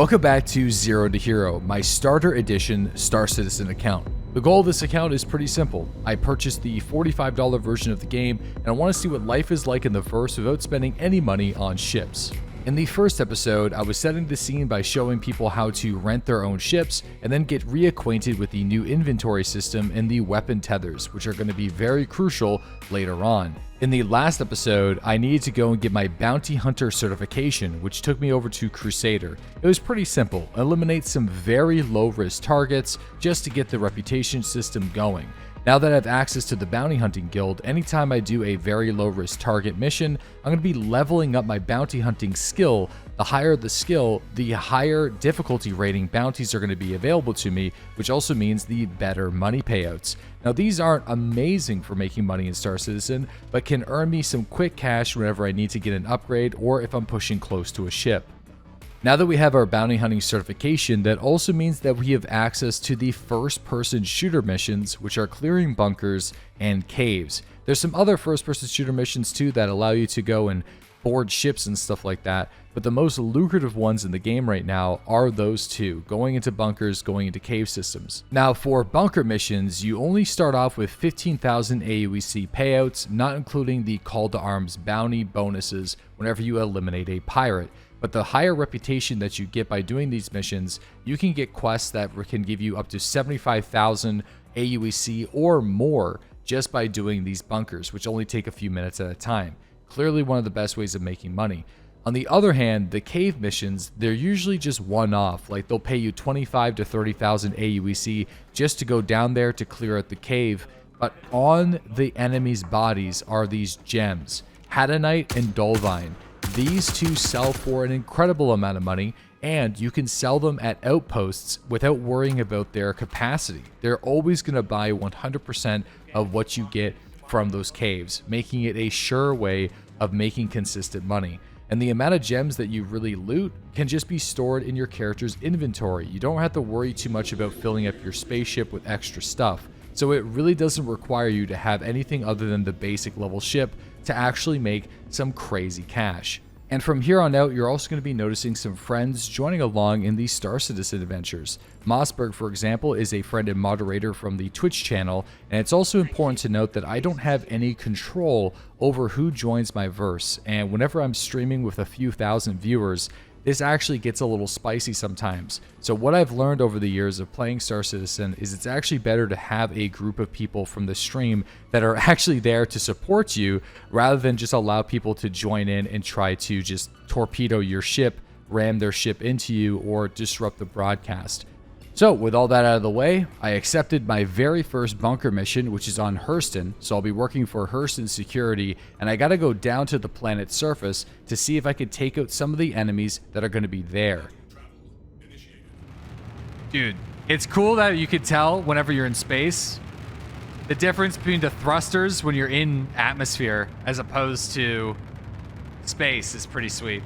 Welcome back to Zero to Hero, my starter edition Star Citizen account. The goal of this account is pretty simple. I purchased the $45 version of the game and I want to see what life is like in the verse without spending any money on ships. In the first episode, I was setting the scene by showing people how to rent their own ships and then get reacquainted with the new inventory system and the weapon tethers, which are going to be very crucial later on. In the last episode, I needed to go and get my Bounty Hunter certification, which took me over to Crusader. It was pretty simple, eliminate some very low risk targets just to get the reputation system going. Now that I have access to the Bounty Hunting Guild, anytime I do a very low risk target mission, I'm going to be leveling up my bounty hunting skill. The higher the skill, the higher difficulty rating bounties are going to be available to me, which also means the better money payouts. Now these aren't amazing for making money in Star Citizen, but can earn me some quick cash whenever I need to get an upgrade or if I'm pushing close to a ship. Now that we have our bounty hunting certification, that also means that we have access to the first-person shooter missions, which are clearing bunkers and caves. There's some other first-person shooter missions too that allow you to go and board ships and stuff like that, but the most lucrative ones in the game right now are those two, going into bunkers, going into cave systems. Now for bunker missions, you only start off with 15,000 aUEC payouts, not including the call to arms bounty bonuses whenever you eliminate a pirate. But the higher reputation that you get by doing these missions, you can get quests that can give you up to 75,000 aUEC or more just by doing these bunkers, which only take a few minutes at a time. Clearly one of the best ways of making money. On the other hand, the cave missions, they're usually just one-off. Like they'll pay you 25 to 30,000 aUEC just to go down there to clear out the cave. But on the enemy's bodies are these gems, Hadanite and Dolvine. These two sell for an incredible amount of money, and you can sell them at outposts without worrying about their capacity. They're always going to buy 100% of what you get from those caves, making it a sure way of making consistent money. And the amount of gems that you really loot can just be stored in your character's inventory. You don't have to worry too much about filling up your spaceship with extra stuff. So it really doesn't require you to have anything other than the basic level ship to actually make some crazy cash. And from here on out, you're also going to be noticing some friends joining along in these Star Citizen adventures. Mossberg, for example, is a friend and moderator from the Twitch channel, and it's also important to note that I don't have any control over who joins my verse, and whenever I'm streaming with a few thousand viewers, this actually gets a little spicy sometimes. So what I've learned over the years of playing Star Citizen is it's actually better to have a group of people from the stream that are actually there to support you rather than just allow people to join in and try to just torpedo your ship, ram their ship into you, or disrupt the broadcast. So with all that out of the way, I accepted my very first bunker mission, which is on Hurston. So I'll be working for Hurston Security, and I gotta go down to the planet's surface to see if I can take out some of the enemies that are gonna be there. Dude, it's cool that you could tell whenever you're in space, the difference between the thrusters when you're in atmosphere as opposed to space is pretty sweet.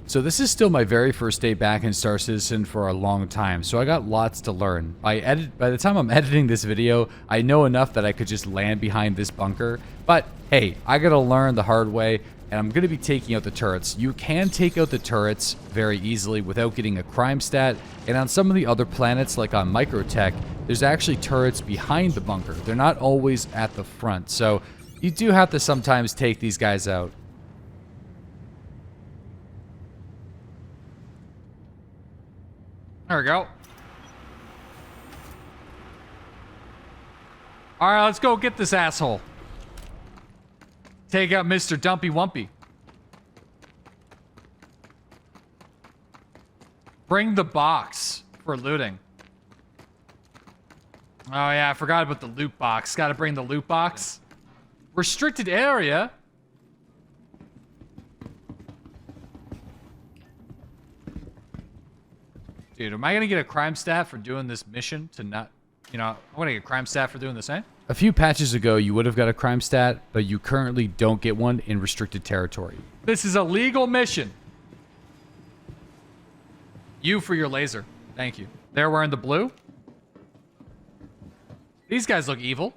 So this is still my very first day back in Star Citizen for a long time, so I got lots to learn. By the time I'm editing this video, I know enough that I could just land behind this bunker. But hey, I gotta learn the hard way, and I'm gonna be taking out the turrets. You can take out the turrets very easily without getting a crime stat, and on some of the other planets, like on Microtech, there's actually turrets behind the bunker. They're not always at the front, so you do have to sometimes take these guys out. There we go. All right, let's go get this asshole. Take out Mr. Dumpy Wumpy. Bring the box for looting. Oh yeah, I forgot about the loot box. Gotta bring the loot box. Restricted area. Dude, am I gonna get a crime stat for doing this mission to not, I'm gonna get a crime stat for doing the same? A few patches ago, you would have got a crime stat, but you currently don't get one in restricted territory. This is a legal mission. You for your laser. Thank you. They're wearing the blue. These guys look evil.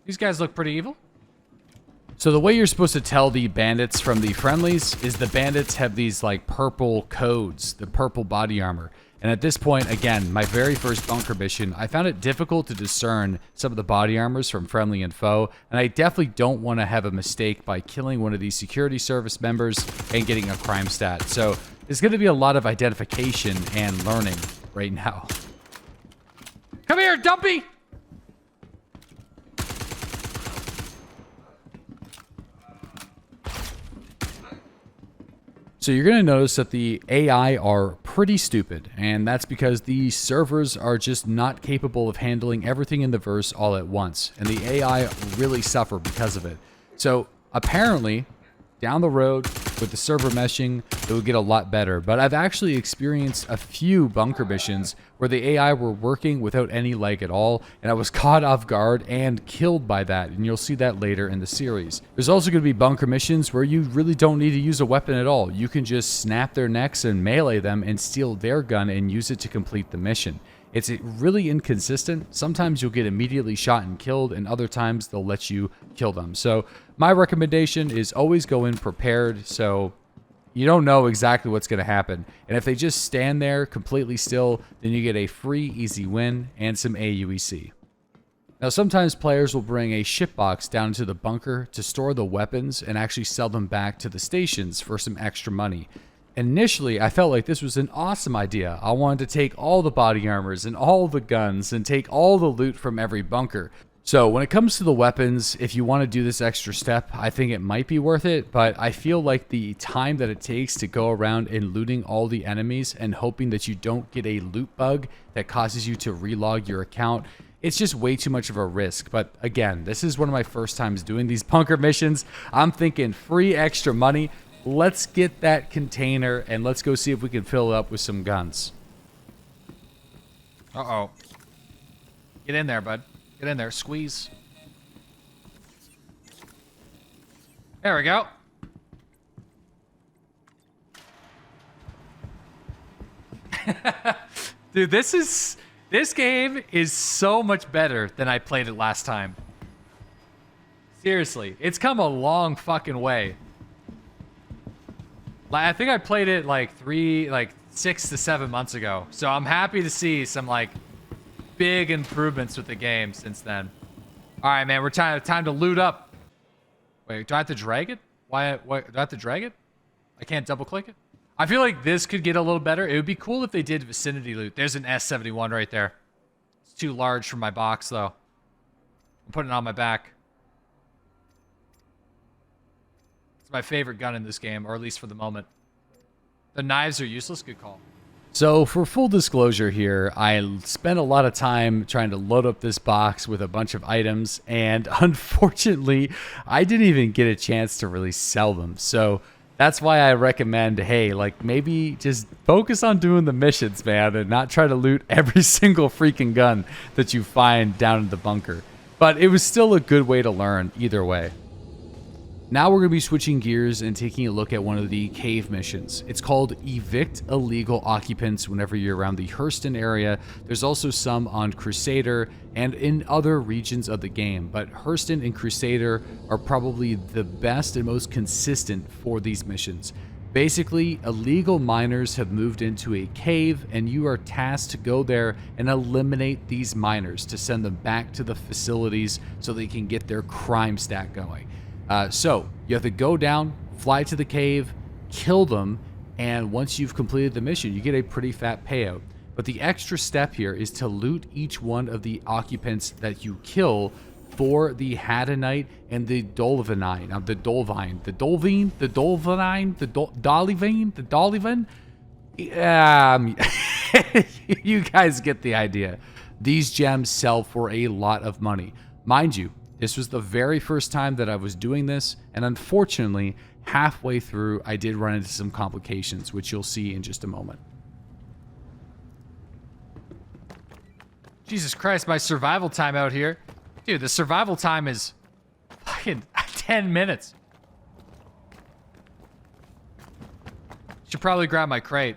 These guys look pretty evil. So the way you're supposed to tell the bandits from the friendlies is the bandits have these like purple codes, the purple body armor. And at this point, again, my very first bunker mission, I found it difficult to discern some of the body armors from friendly and foe, and I definitely don't want to have a mistake by killing one of these security service members and getting a crime stat. So there's going to be a lot of identification and learning right now. Come here, Dumpy! So you're going to notice that the AI are pretty stupid, and that's because the servers are just not capable of handling everything in the verse all at once, and the AI really suffer because of it. So apparently, down the road, with the server meshing, it would get a lot better. But I've actually experienced a few bunker missions where the AI were working without any lag at all, and I was caught off guard and killed by that, and you'll see that later in the series. There's also going to be bunker missions where you really don't need to use a weapon at all. You can just snap their necks and melee them and steal their gun and use it to complete the mission. It's really inconsistent. Sometimes you'll get immediately shot and killed, and other times they'll let you kill them. So my recommendation is always go in prepared, so you don't know exactly what's going to happen. And if they just stand there completely still, then you get a free, easy win and some aUEC. Now, sometimes players will bring a ship box down into the bunker to store the weapons and actually sell them back to the stations for some extra money. Initially, I felt like this was an awesome idea. I wanted to take all the body armors and all the guns and take all the loot from every bunker. So when it comes to the weapons, if you want to do this extra step, I think it might be worth it, but I feel like the time that it takes to go around and looting all the enemies and hoping that you don't get a loot bug that causes you to relog your account, it's just way too much of a risk. But again, this is one of my first times doing these bunker missions. I'm thinking free extra money. Let's get that container and let's go see if we can fill it up with some guns. Uh-oh. Get in there, bud. Get in there. Squeeze. There we go. Dude, this game is so much better than I played it last time. Seriously, it's come a long fucking way. I think I played it like 6 to 7 months ago. So I'm happy to see some like big improvements with the game since then. All right, man, we're time to loot up. Wait, do I have to drag it? Why do I have to drag it? I can't double click it? I feel like this could get a little better. It would be cool if they did vicinity loot. There's an S71 right there. It's too large for my box though. I'm putting it on my back. My favorite gun in this game, or at least for the moment. The knives are useless. Good call. So for full disclosure here, I spent a lot of time trying to load up this box with a bunch of items, and unfortunately, I didn't even get a chance to really sell them. So that's why I recommend, hey, like maybe just focus on doing the missions, man, and not try to loot every single freaking gun that you find down in the bunker. But it was still a good way to learn either way. Now we're going to be switching gears and taking a look at one of the cave missions. It's called Evict Illegal Occupants whenever you're around the Hurston area. There's also some on Crusader and in other regions of the game, but Hurston and Crusader are probably the best and most consistent for these missions. Basically, illegal miners have moved into a cave and you are tasked to go there and eliminate these miners to send them back to the facilities so they can get their crime stat going. So you have to go down, fly to the cave, kill them, and once you've completed the mission, you get a pretty fat payout. But the extra step here is to loot each one of the occupants that you kill for the Hadanite and the Dolvinine. The Dolvine, the Dolvine, the Dolvinine, the Dolivine, the Dolivan. You guys get the idea. These gems sell for a lot of money. Mind you, this was the very first time that I was doing this, and unfortunately, halfway through, I did run into some complications, which you'll see in just a moment. Jesus Christ, my survival time out here. Dude, the survival time is fucking 10 minutes. Should probably grab my crate.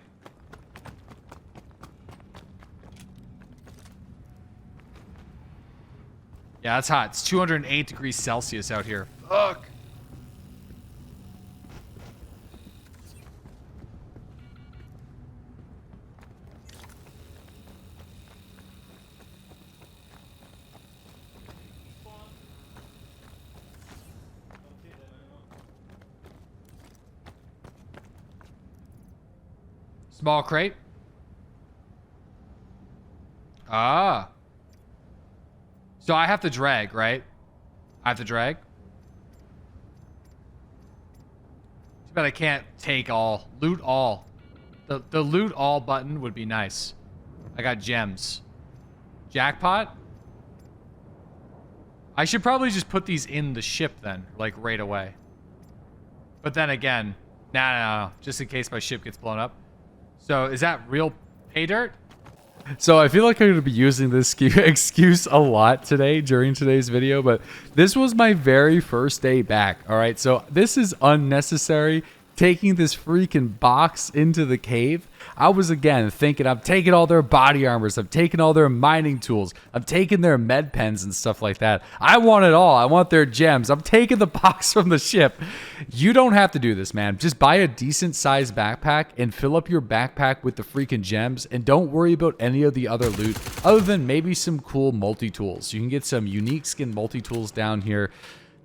Yeah, it's hot. It's 208 degrees Celsius out here. Fuck. Small crate. Ah. So I have to drag, right? I have to drag. Too bad I can't take all. Loot all. The loot all button would be nice. I got gems. Jackpot? I should probably just put these in the ship then, like right away. But then again, no. Just in case my ship gets blown up. So is that real pay dirt? So I feel like I'm going to be using this excuse a lot today during today's video, but this was my very first day back. All right, so this is unnecessary. Taking this freaking box into the cave, I was again thinking I'm taking all their body armors, I'm taking all their mining tools, I'm taking their med pens and stuff like that. I want it all. I want their gems. I'm taking the box from the ship. You don't have to do this, man. Just buy a decent sized backpack and fill up your backpack with the freaking gems, and don't worry about any of the other loot other than maybe some cool multi-tools. You can get some unique skin multi-tools down here.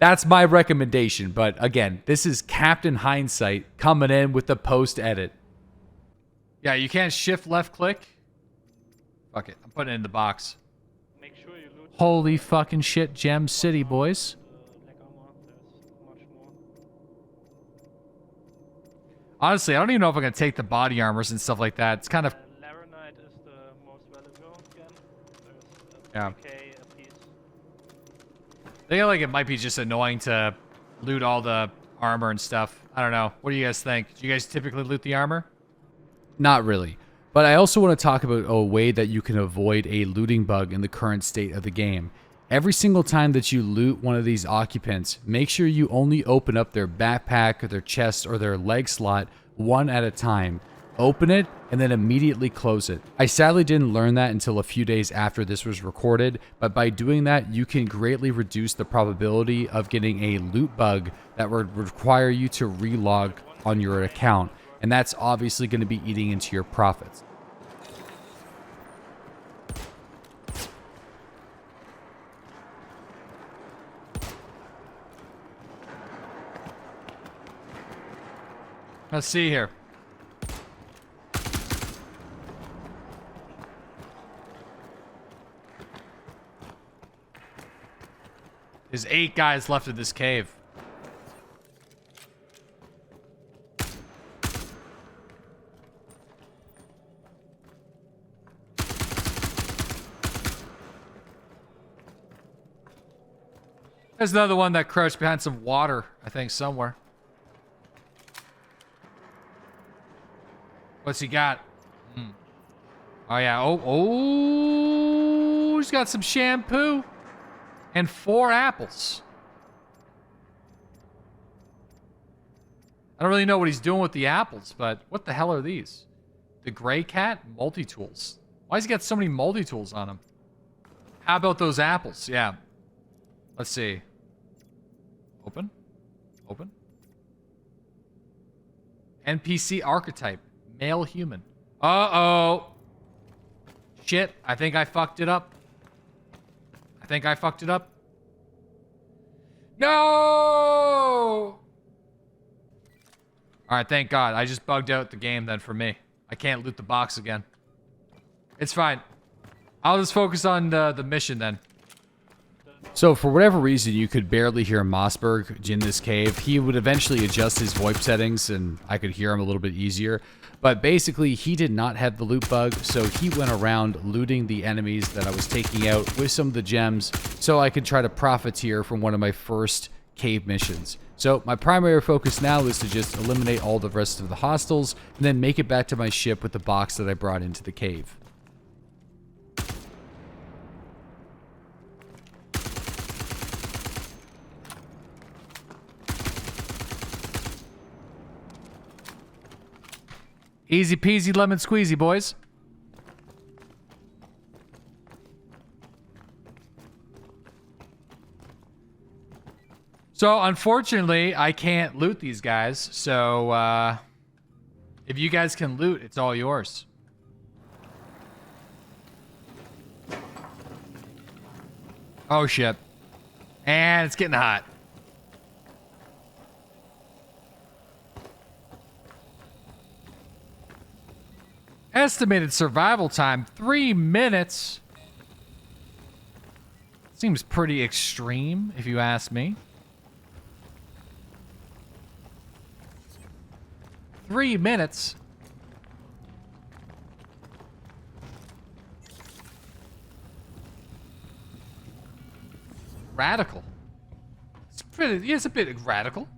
That's my recommendation, but again, this is Captain Hindsight coming in with the post-edit. Yeah, you can't shift left click. Fuck it, I'm putting it in the box. Make sure you loot. Holy fucking shit, Gem City, boys. Honestly, I don't even know if I'm going to take the body armors and stuff like that. It's kind of... Laranite is the most valuable again. There's Yeah. 3K a piece. I feel like it might be just annoying to loot all the armor and stuff. I don't know. What do you guys think? Do you guys typically loot the armor? Not really. But I also want to talk about a way that you can avoid a looting bug in the current state of the game. Every single time that you loot one of these occupants, make sure you only open up their backpack or their chest or their leg slot one at a time. Open it, and then immediately close it. I sadly didn't learn that until a few days after this was recorded, but by doing that, you can greatly reduce the probability of getting a loot bug that would require you to relog on your account, and that's obviously going to be eating into your profits. Let's see here. There's 8 guys left in this cave. There's another one that crouched behind some water, I think, somewhere. What's he got? Oh, yeah. Oh, he's got some shampoo. And 4 apples. I don't really know what he's doing with the apples, but what the hell are these? The gray cat? Multi-tools. Why has he got so many multi-tools on him? How about those apples? Yeah. Let's see. Open. Open. NPC archetype. Male human. Uh-oh. Shit. I think I fucked it up. No! Alright, thank God. I just bugged out the game then for me. I can't loot the box again. It's fine. I'll just focus on the mission then. So for whatever reason, you could barely hear Mossberg in this cave. He would eventually adjust his VoIP settings and I could hear him a little bit easier. But basically, he did not have the loot bug, so he went around looting the enemies that I was taking out with some of the gems so I could try to profiteer from one of my first cave missions. So my primary focus now is to just eliminate all the rest of the hostiles and then make it back to my ship with the box that I brought into the cave. Easy peasy lemon squeezy, boys. So, unfortunately, I can't loot these guys. So, if you guys can loot, it's all yours. Oh, shit. And it's getting hot. Estimated survival time, 3 minutes. Seems pretty extreme, if you ask me. 3 minutes? Radical. It's a bit radical.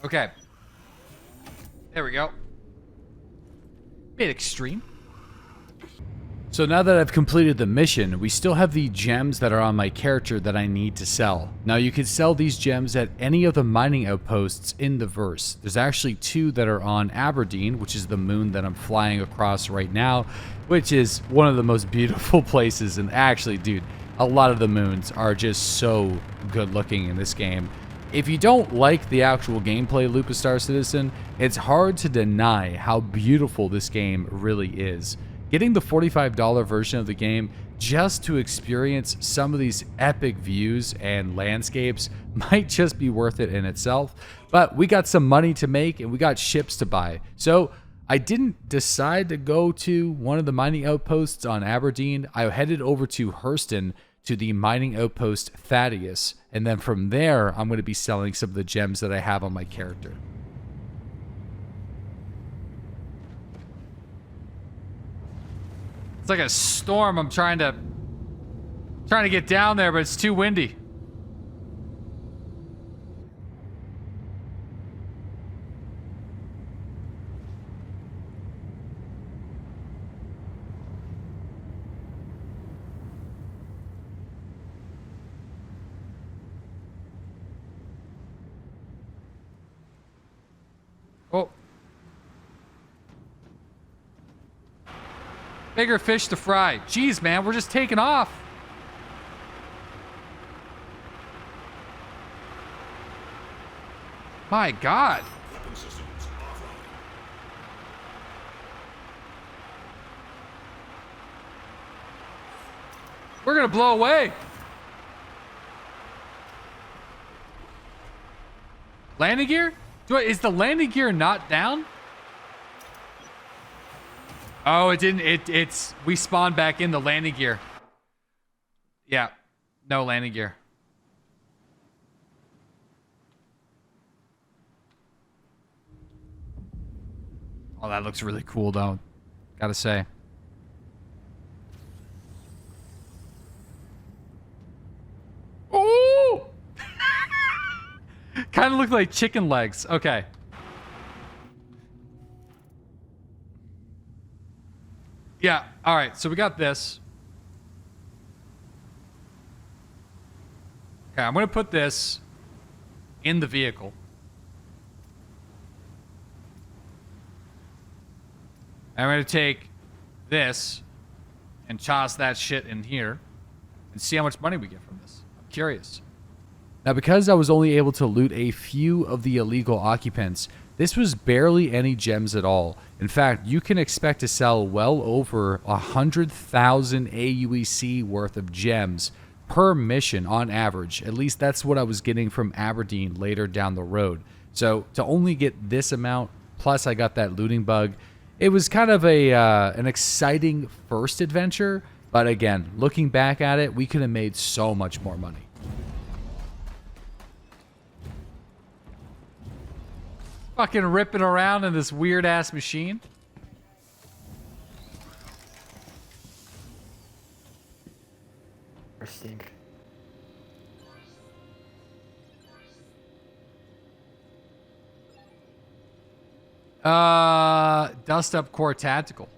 Okay. There we go. Bit extreme. So now that I've completed the mission, we still have the gems that are on my character that I need to sell. Now you can sell these gems at any of the mining outposts in the verse. There's actually 2 that are on Aberdeen, which is the moon that I'm flying across right now, which is one of the most beautiful places. And actually, dude, a lot of the moons are just so good looking in this game. If you don't like the actual gameplay loop of Star Citizen, it's hard to deny how beautiful this game really is. Getting the $45 version of the game just to experience some of these epic views and landscapes might just be worth it in itself. But we got some money to make and we got ships to buy. So I didn't decide to go to one of the mining outposts on Aberdeen. I headed over to Hurston to the mining outpost Thaddeus. And then from there, I'm going to be selling some of the gems that I have on my character. It's like a storm. I'm trying to get down there, but it's too windy. Oh. Bigger fish to fry. Jeez, man, we're just taking off. My God. We're gonna blow away. Landing gear? Is the landing gear not down? Oh, it didn't. We spawned back in the landing gear. Yeah, no landing gear. Oh, that looks really cool, though. Gotta say. Oh! Kind of look like chicken legs. Okay. Yeah, all right, so we got this. Okay, I'm gonna put this in the vehicle. I'm gonna take this and toss that shit in here and see how much money we get from this. I'm curious. Now, because I was only able to loot a few of the illegal occupants, this was barely any gems at all. In fact, you can expect to sell well over 100,000 aUEC worth of gems per mission on average. At least that's what I was getting from Aberdeen later down the road. So to only get this amount, plus I got that looting bug, it was kind of an exciting first adventure. But again, looking back at it, we could have made so much more money. Fucking ripping around in this weird ass machine. Interesting. Dust Up Core Tactical.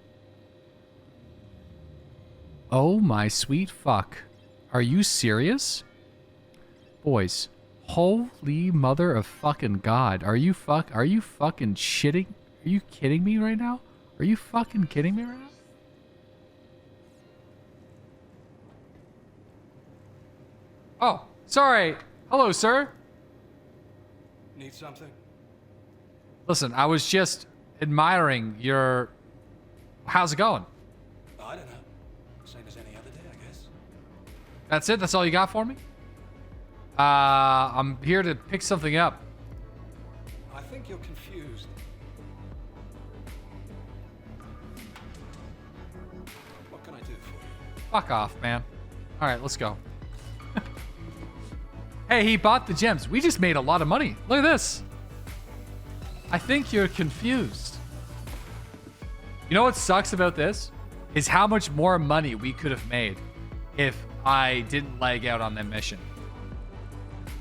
Oh my sweet fuck. Are you serious? Boys. Holy mother of fucking God. Are you fucking shitting? Are you kidding me right now? Are you fucking kidding me right now? Oh, sorry. Hello, sir. Need something? Listen, I was just admiring your... How's it going? I don't know. Same as any other day, I guess. That's it? That's all you got for me? I'm here to pick something up. I think you're confused. What can I do for you? Fuck off, man. All right, let's go. Hey, he bought the gems. We just made a lot of money. Look at this. I think you're confused. You know what sucks about this? Is how much more money we could have made if I didn't lag out on that mission.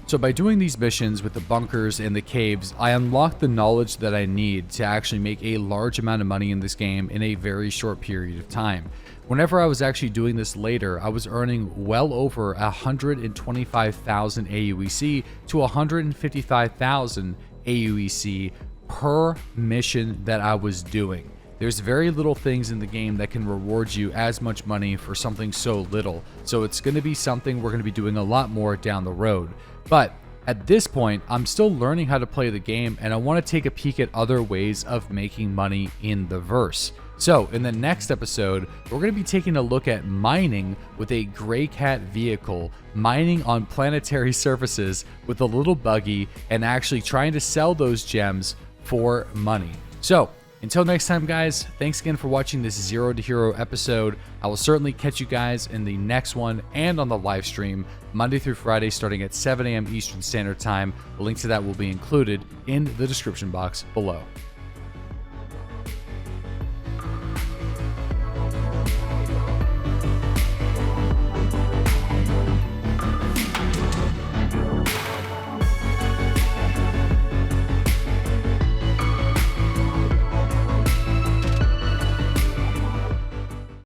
So by doing these missions with the bunkers and the caves, I unlocked the knowledge that I need to actually make a large amount of money in this game in a very short period of time. Whenever I was actually doing this later, I was earning well over 125,000 aUEC to 155,000 aUEC per mission that I was doing. There's very little things in the game that can reward you as much money for something so little. So it's going to be something we're going to be doing a lot more down the road. But at this point, I'm still learning how to play the game, and I want to take a peek at other ways of making money in the verse. So in the next episode, we're going to be taking a look at mining with a Gray Cat vehicle, mining on planetary surfaces with a little buggy, and actually trying to sell those gems for money. So until next time, guys, thanks again for watching this Zero to Hero episode. I will certainly catch you guys in the next one and on the live stream Monday through Friday starting at 7 a.m. Eastern Standard Time. The link to that will be included in the description box below.